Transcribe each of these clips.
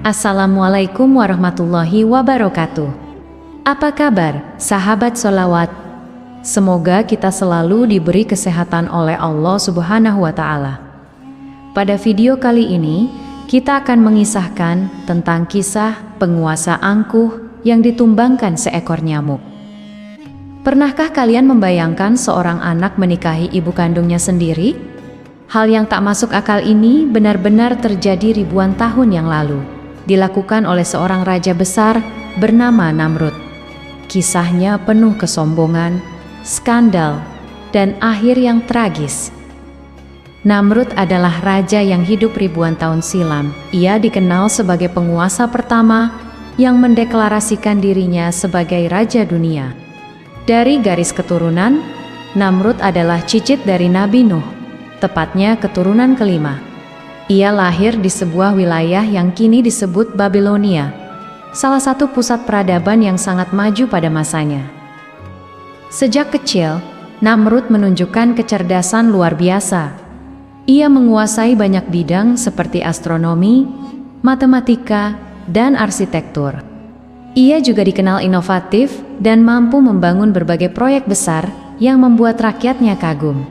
Assalamualaikum warahmatullahi wabarakatuh. Apa kabar, sahabat sholawat? Semoga kita selalu diberi kesehatan oleh Allah Subhanahu wa Ta'ala. Pada video kali ini, kita akan mengisahkan tentang kisah penguasa angkuh yang ditumbangkan seekor nyamuk. Pernahkah kalian membayangkan seorang anak menikahi ibu kandungnya sendiri? Hal yang tak masuk akal ini benar-benar terjadi ribuan tahun yang lalu. Dilakukan oleh seorang raja besar bernama Namrud. Kisahnya penuh kesombongan, skandal, dan akhir yang tragis. Namrud adalah raja yang hidup ribuan tahun silam. Ia dikenal sebagai penguasa pertama yang mendeklarasikan dirinya sebagai raja dunia. Dari garis keturunan, Namrud adalah cicit dari Nabi Nuh, tepatnya keturunan kelima. Ia lahir di sebuah wilayah yang kini disebut Babilonia, salah satu pusat peradaban yang sangat maju pada masanya. Sejak kecil, Namrud menunjukkan kecerdasan luar biasa. Ia menguasai banyak bidang seperti astronomi, matematika, dan arsitektur. Ia juga dikenal inovatif dan mampu membangun berbagai proyek besar yang membuat rakyatnya kagum.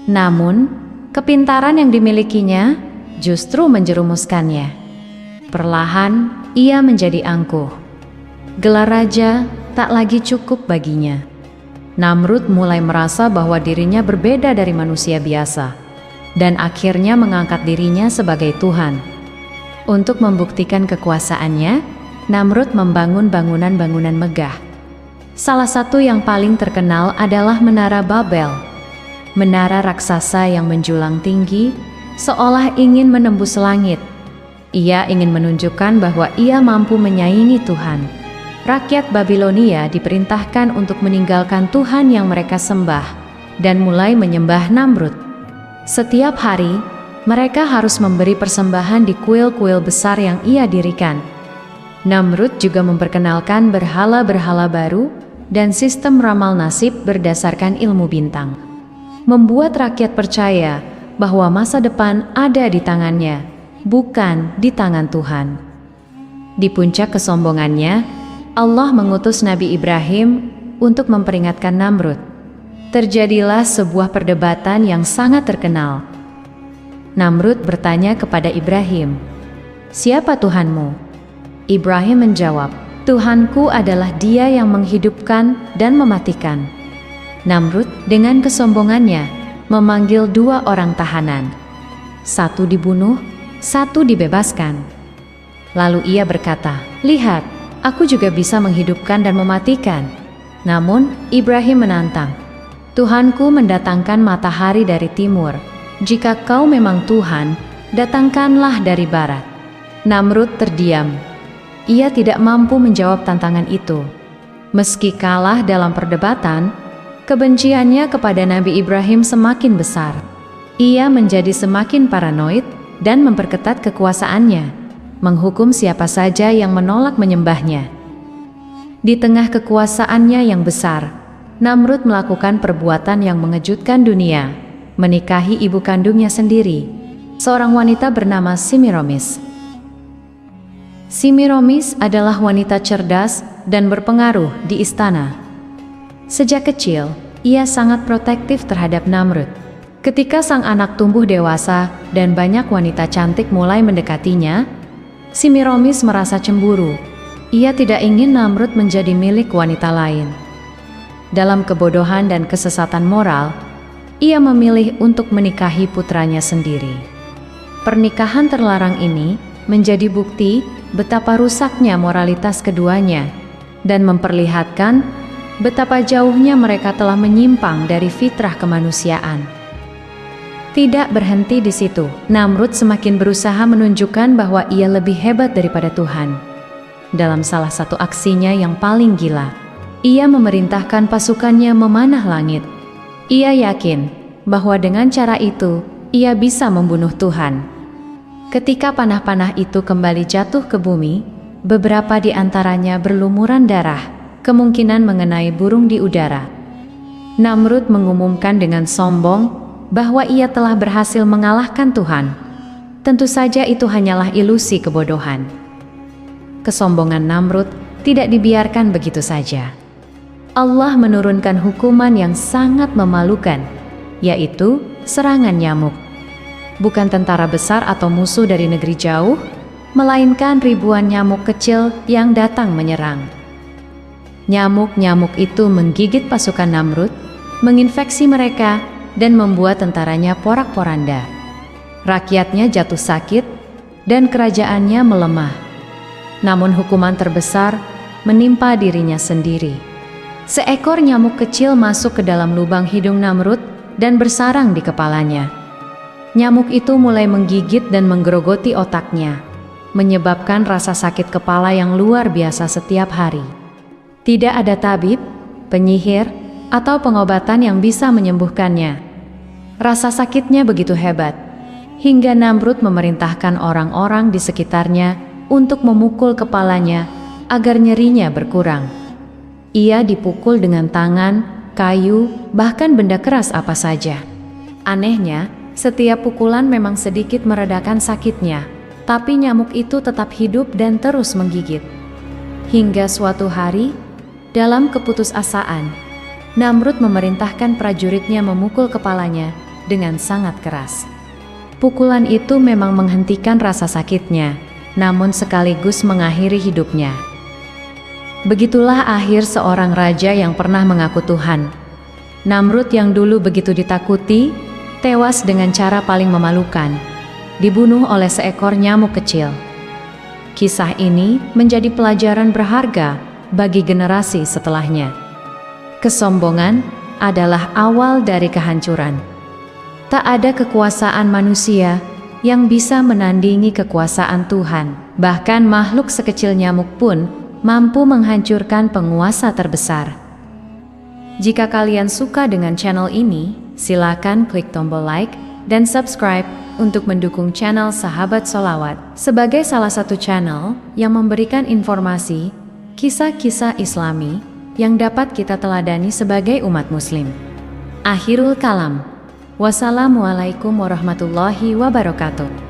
Namun, kepintaran yang dimilikinya justru menjerumuskannya. Perlahan, ia menjadi angkuh. Gelar raja tak lagi cukup baginya. Namrud mulai merasa bahwa dirinya berbeda dari manusia biasa, dan akhirnya mengangkat dirinya sebagai Tuhan. Untuk membuktikan kekuasaannya, Namrud membangun bangunan-bangunan megah. Salah satu yang paling terkenal adalah Menara Babel. Menara raksasa yang menjulang tinggi, seolah ingin menembus langit. Ia ingin menunjukkan bahwa ia mampu menyaingi Tuhan. Rakyat Babilonia diperintahkan untuk meninggalkan Tuhan yang mereka sembah dan mulai menyembah Namrud. Setiap hari, mereka harus memberi persembahan di kuil-kuil besar yang ia dirikan. Namrud juga memperkenalkan berhala-berhala baru dan sistem ramal nasib berdasarkan ilmu bintang, membuat rakyat percaya bahwa masa depan ada di tangannya, bukan di tangan Tuhan. Di puncak kesombongannya, Allah mengutus Nabi Ibrahim untuk memperingatkan Namrud. Terjadilah sebuah perdebatan yang sangat terkenal. Namrud bertanya kepada Ibrahim, "Siapa Tuhanmu?" Ibrahim menjawab, "Tuhanku adalah Dia yang menghidupkan dan mematikan." Namrud dengan kesombongannya memanggil dua orang tahanan. Satu dibunuh, satu dibebaskan. Lalu ia berkata, "Lihat, aku juga bisa menghidupkan dan mematikan." Namun Ibrahim menantang, "Tuhanku mendatangkan matahari dari timur. Jika kau memang Tuhan, datangkanlah dari barat." Namrud terdiam. Ia tidak mampu menjawab tantangan itu. Meski kalah dalam perdebatan, kebenciannya kepada Nabi Ibrahim semakin besar. Ia menjadi semakin paranoid dan memperketat kekuasaannya, menghukum siapa saja yang menolak menyembahnya. Di tengah kekuasaannya yang besar, Namrud melakukan perbuatan yang mengejutkan dunia, menikahi ibu kandungnya sendiri, seorang wanita bernama Semiramis. Semiramis adalah wanita cerdas dan berpengaruh di istana. Sejak kecil, ia sangat protektif terhadap Namrud. Ketika sang anak tumbuh dewasa dan banyak wanita cantik mulai mendekatinya, Semiramis merasa cemburu. Ia tidak ingin Namrud menjadi milik wanita lain. Dalam kebodohan dan kesesatan moral, ia memilih untuk menikahi putranya sendiri. Pernikahan terlarang ini menjadi bukti betapa rusaknya moralitas keduanya dan memperlihatkan betapa jauhnya mereka telah menyimpang dari fitrah kemanusiaan. Tidak berhenti di situ, Namrud semakin berusaha menunjukkan bahwa ia lebih hebat daripada Tuhan. Dalam salah satu aksinya yang paling gila, ia memerintahkan pasukannya memanah langit. Ia yakin bahwa dengan cara itu, ia bisa membunuh Tuhan. Ketika panah-panah itu kembali jatuh ke bumi, beberapa di antaranya berlumuran darah, kemungkinan mengenai burung di udara. Namrud mengumumkan dengan sombong bahwa ia telah berhasil mengalahkan Tuhan. Tentu saja itu hanyalah ilusi kebodohan. Kesombongan Namrud tidak dibiarkan begitu saja. Allah menurunkan hukuman yang sangat memalukan, yaitu serangan nyamuk. Bukan tentara besar atau musuh dari negeri jauh, melainkan ribuan nyamuk kecil yang datang menyerang. Nyamuk-nyamuk itu menggigit pasukan Namrud, menginfeksi mereka, dan membuat tentaranya porak-poranda. Rakyatnya jatuh sakit, dan kerajaannya melemah. Namun hukuman terbesar menimpa dirinya sendiri. Seekor nyamuk kecil masuk ke dalam lubang hidung Namrud dan bersarang di kepalanya. Nyamuk itu mulai menggigit dan menggerogoti otaknya, menyebabkan rasa sakit kepala yang luar biasa setiap hari. Tidak ada tabib, penyihir, atau pengobatan yang bisa menyembuhkannya. Rasa sakitnya begitu hebat, hingga Namrud memerintahkan orang-orang di sekitarnya untuk memukul kepalanya agar nyerinya berkurang. Ia dipukul dengan tangan, kayu, bahkan benda keras apa saja. Anehnya, setiap pukulan memang sedikit meredakan sakitnya, tapi nyamuk itu tetap hidup dan terus menggigit. Hingga suatu hari, dalam keputusasaan, Namrud memerintahkan prajuritnya memukul kepalanya dengan sangat keras. Pukulan itu memang menghentikan rasa sakitnya, namun sekaligus mengakhiri hidupnya. Begitulah akhir seorang raja yang pernah mengaku Tuhan. Namrud yang dulu begitu ditakuti, tewas dengan cara paling memalukan, dibunuh oleh seekor nyamuk kecil. Kisah ini menjadi pelajaran berharga bagi generasi setelahnya. Kesombongan adalah awal dari kehancuran. Tak ada kekuasaan manusia yang bisa menandingi kekuasaan Tuhan. Bahkan makhluk sekecil nyamuk pun mampu menghancurkan penguasa terbesar. Jika kalian suka dengan channel ini, silakan klik tombol like dan subscribe untuk mendukung channel Sahabat Sholawat sebagai salah satu channel yang memberikan informasi, kisah-kisah Islami yang dapat kita teladani sebagai umat muslim. Akhirul kalam. Wassalamualaikum warahmatullahi wabarakatuh.